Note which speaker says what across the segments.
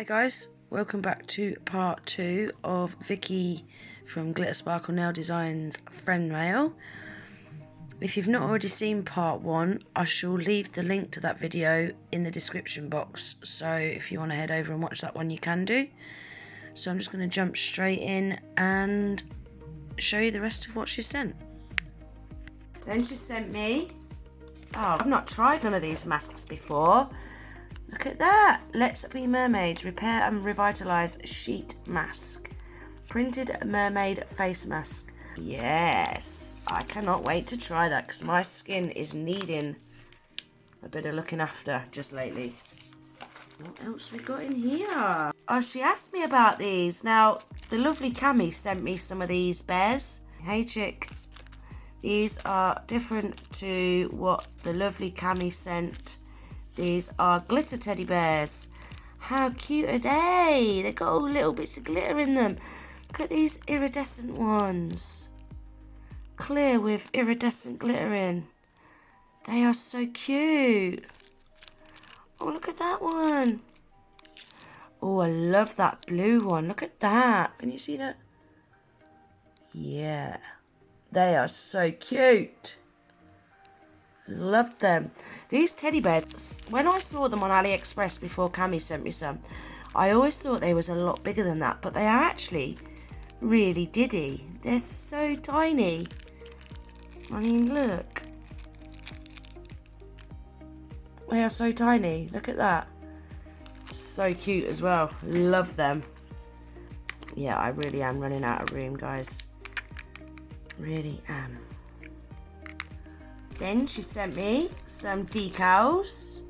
Speaker 1: guys, welcome back to part 2 of Vicky from Glitter Sparkle Nail Designs friend mail. If you've not already seen part 1, I shall leave the link to that video in the description box, so if you want to head over and watch that one you can do. So I'm just going to jump straight in and show you the rest of what she sent. Then she sent me, I've not tried none of these masks before. Look at that. Let's Be Mermaids Repair and Revitalise Sheet Mask. Printed mermaid face mask. Yes, I cannot wait to try that because my skin is needing a bit of looking after just lately. What else we got in here? Oh, she asked me about these. Now, the lovely Cami sent me some of these bears. Hey chick, these are different to what the lovely Cami sent. These are glitter teddy bears. How cute are they? They've got all little bits of glitter in them. Look at these iridescent ones. Clear with iridescent glitter in. They are so cute. Oh, look at that one. Oh, I love that blue one. Look at that. Can you see that? Yeah. They are so cute. Love them. These teddy bears, when I saw them on AliExpress before Cami sent me some, I always thought they was a lot bigger than that, but they are actually really diddy. They're so tiny. I mean, look. They are so tiny. Look at that. So cute as well. Love them. Yeah, I really am running out of room, guys. Really am. Then she sent me some decals.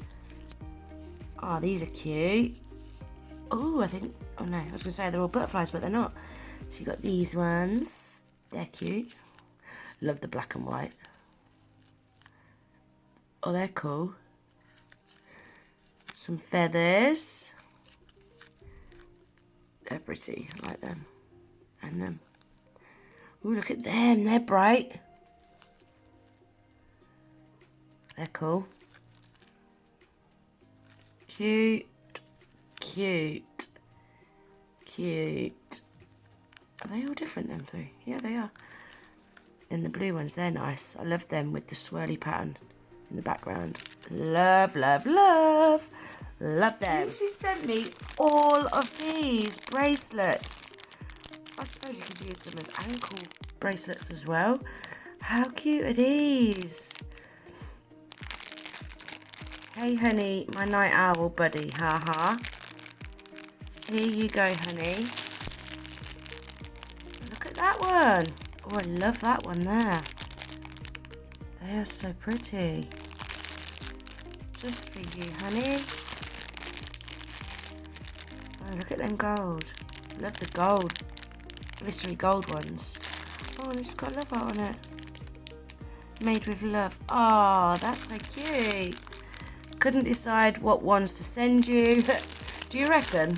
Speaker 1: Oh, these are cute. Oh, I think, oh no, I was going to say they're all butterflies, but they're not. So you got these ones. They're cute. Love the black and white. Oh, they're cool. Some feathers. They're pretty. I like them. And them. Oh, look at them. They're bright. They're cool. Cute. Cute. Cute. Are they all different, them three? Yeah, they are. Then the blue ones, they're nice. I love them with the swirly pattern in the background. Love, love, love. Love them. And she sent me all of these bracelets. I suppose you could use them as ankle bracelets as well. How cute are these? Hey honey, my night owl buddy, haha. Here you go, honey. Look at that one. Oh, I love that one there. They are so pretty. Just for you, honey. Oh, look at them gold. Love the gold. Glittery gold ones. Oh, and it's got love art on it. Made with love. Oh, that's so cute. Couldn't decide what ones to send you. Do you reckon?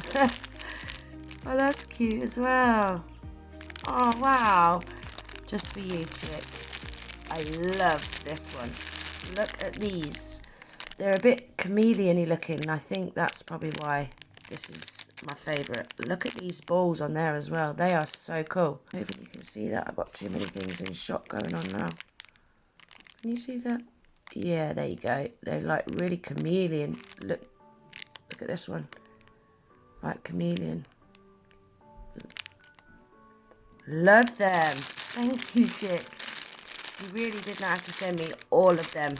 Speaker 1: Oh, that's cute as well. Oh, wow. Just for you, chick. I love this one. Look at these. They're a bit chameleon-y looking. I think that's probably why this is my favourite. Look at these balls on there as well. They are so cool. Maybe you can see that. I've got too many things in shot going on now. Can you see that? Yeah, there you go. They're like really chameleon. Look at this one. Like chameleon. Love them. Thank you, chick. You really did not have to send me all of them.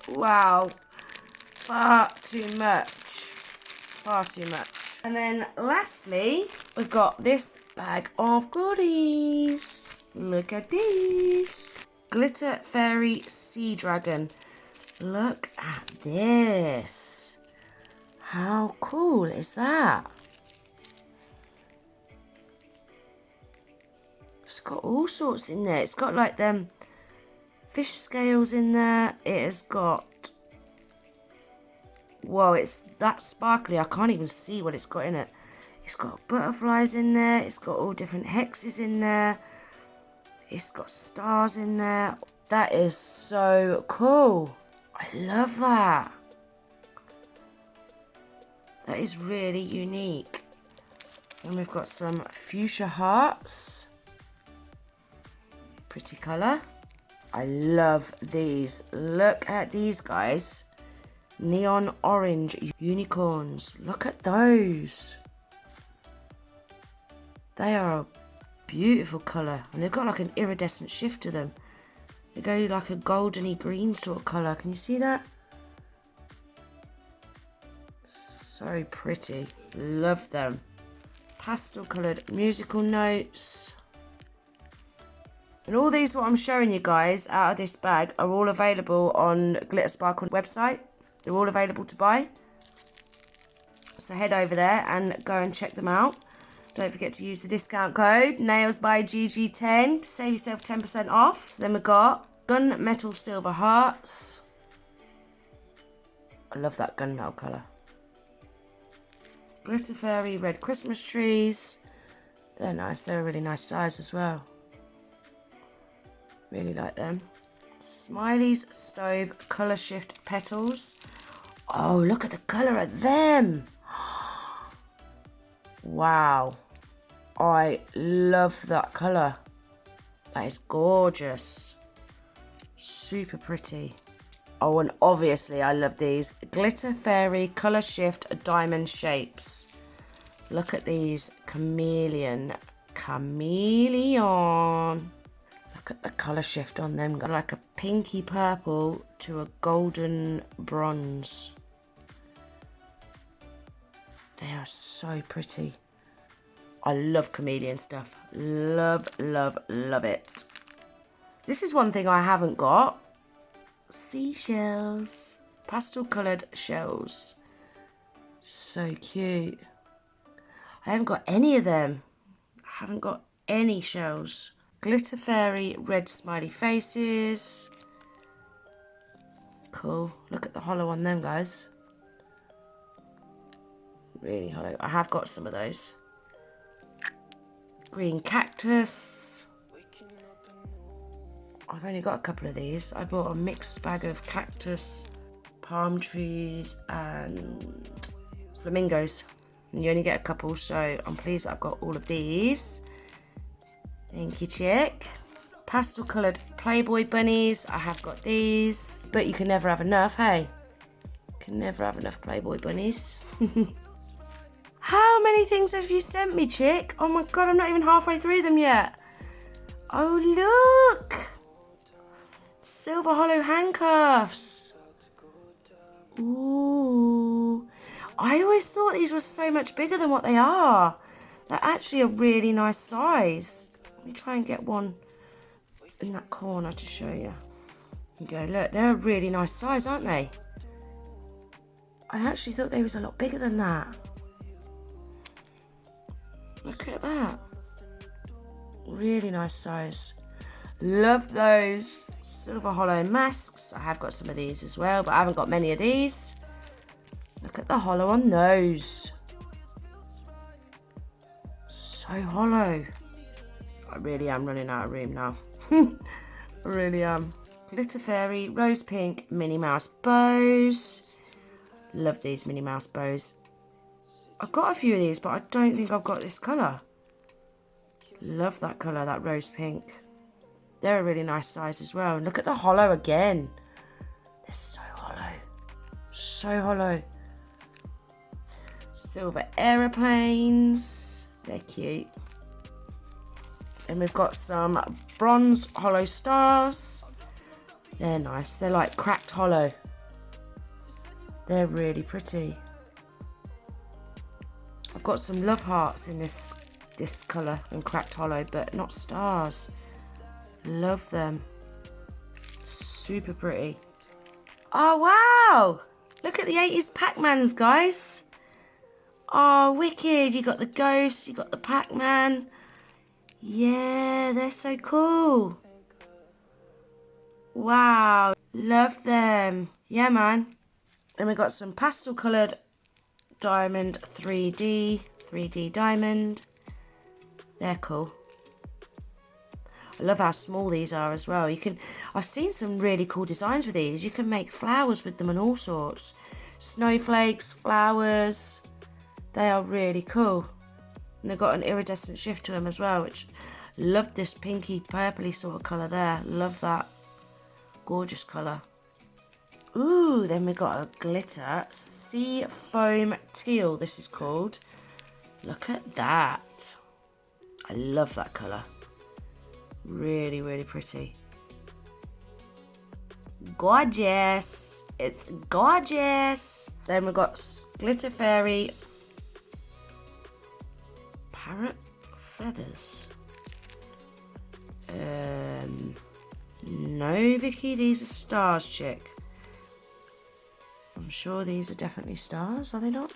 Speaker 1: Wow. Far too much. Far too much. And then lastly, we've got this bag of goodies. Look at these. Glitter Fairy Sea Dragon. Look at this. How cool is that? It's got all sorts in there. It's got like them fish scales in there. It has got, whoa, it's that sparkly. I can't even see what it's got in it. It's got butterflies in there. It's got all different hexes in there. It's got stars in there. That is so cool. I love that. That is really unique. And we've got some fuchsia hearts. Pretty colour. I love these. Look at these, guys. Neon orange unicorns. Look at those. They are a beautiful colour. And they've got like an iridescent shift to them. They go like a goldeny green sort of colour. Can you see that? So pretty. Love them. Pastel coloured musical notes. And all these what I'm showing you guys out of this bag are all available on Glitter Sparkle website. They're all available to buy. So head over there and go and check them out. Don't forget to use the discount code NailsByGG10 to save yourself 10% off. So then we've got gunmetal silver hearts. I love that gunmetal colour. Glitter fairy red Christmas trees. They're nice. They're a really nice size as well. Really like them. Smiley's Stove colour shift petals. Oh, look at the colour of them. Wow. I love that colour. That is gorgeous. Super pretty. Oh, and obviously I love these. Glitter Fairy Colour Shift Diamond Shapes. Look at these. Chameleon. Look at the colour shift on them. Got like a pinky purple to a golden bronze. They are so pretty. I love chameleon stuff. Love, love, love it. This is one thing I haven't got. Seashells. Pastel coloured shells. So cute. I haven't got any of them. I haven't got any shells. Glitter Fairy red smiley faces. Cool. Look at the hollow on them, guys. Really hollow. I have got some of those. Green cactus. I've only got a couple of these. I bought a mixed bag of cactus, palm trees and flamingos. And you only get a couple, so I'm pleased that I've got all of these. Thank you, chick. Pastel coloured Playboy bunnies. I have got these. But you can never have enough, hey? You can never have enough Playboy bunnies. How many things have you sent me, chick? Oh my god, I'm not even halfway through them yet. Oh, look. Silver hollow handcuffs. Ooh. I always thought these were so much bigger than what they are. They're actually a really nice size. Let me try and get one in that corner to show you. There you go, look, they're a really nice size, aren't they? I actually thought they was a lot bigger than that. Look at that. Really nice size. Love those silver hollow masks. I have got some of these as well, but I haven't got many of these. Look at the hollow on those. So hollow. I really am running out of room now. I really am. Glitter Fairy, Rose Pink, Minnie Mouse bows. Love these Minnie Mouse bows. I've got a few of these, but I don't think I've got this colour. Love that colour, that rose pink. They're a really nice size as well. And look at the hollow again. They're so hollow. So hollow. Silver aeroplanes. They're cute. And we've got some bronze hollow stars. They're nice. They're like cracked hollow. They're really pretty. I've got some love hearts in this colour and cracked hollow, but not stars. Love them. Super pretty. Oh, wow. Look at the 80s Pac-Mans, guys. Oh, wicked. You got the ghost. You got the Pac-Man. Yeah, they're so cool. Wow. Love them. Yeah, man. Then we got some pastel coloured diamond 3D diamond. They're cool. I love how small these are as well. I've seen some really cool designs with these. You can make flowers with them and all sorts. Snowflakes, flowers. They are really cool. And they've got an iridescent shift to them as well, which love this pinky purpley sort of colour there. Love that. Gorgeous colour. Ooh, then we got a glitter sea foam teal, this is called. Look at that. I love that colour. Really, really pretty. Gorgeous. It's gorgeous. Then we've got glitter fairy parrot feathers. No, Vicky, these are stars, chick. I'm sure these are definitely stars, are they not?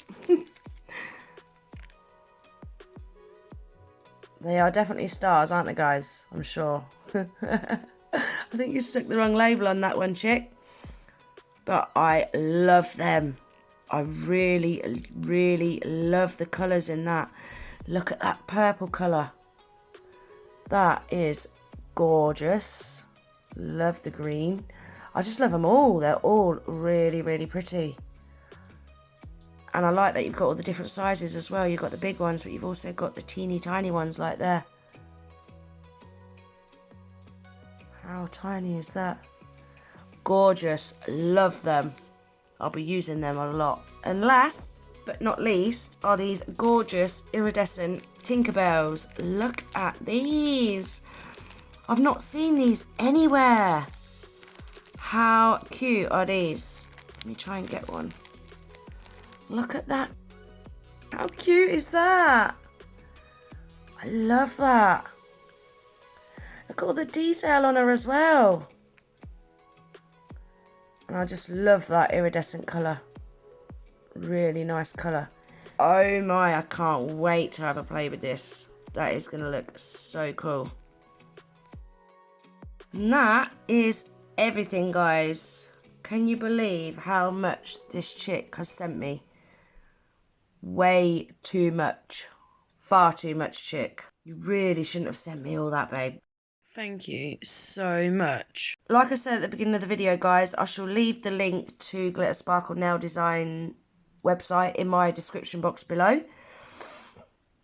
Speaker 1: They are definitely stars, aren't they, guys? I'm sure. I think you stuck the wrong label on that one, chick. But I love them. I really, really love the colours in that. Look at that purple colour. That is gorgeous. Love the green. I just love them all. They're all really, really pretty. And I like that you've got all the different sizes as well. You've got the big ones, but you've also got the teeny tiny ones like there. How tiny is that? Gorgeous. Love them. I'll be using them a lot. And last but not least are these gorgeous iridescent Tinkerbells. Look at these. I've not seen these anywhere. How cute are these? Let me try and get one. Look at that. How cute is that? I love that. Look at all the detail on her as well. And I just love that iridescent colour. Really nice colour. Oh my, I can't wait to have a play with this. That is going to look so cool. And that is everything, guys. Can you believe how much this chick has sent me? Way too much. Far too much, chick. You really shouldn't have sent me all that, babe. Thank you so much. Like I said at the beginning of the video, guys, I shall leave the link to Glitter Sparkle Nail Design website in my description box below.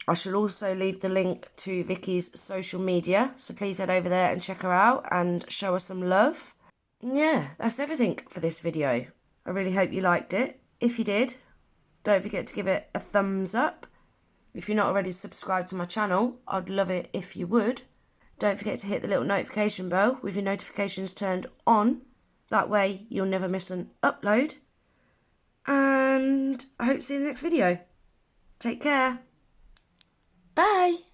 Speaker 1: I shall also leave the link to Vicky's social media, so please head over there and check her out and show her some love. And yeah, that's everything for this video. I really hope you liked it. If you did, don't forget to give it a thumbs up. If you're not already subscribed to my channel, I'd love it if you would. Don't forget to hit the little notification bell with your notifications turned on. That way you'll never miss an upload. And I hope to see you in the next video. Take care. Bye.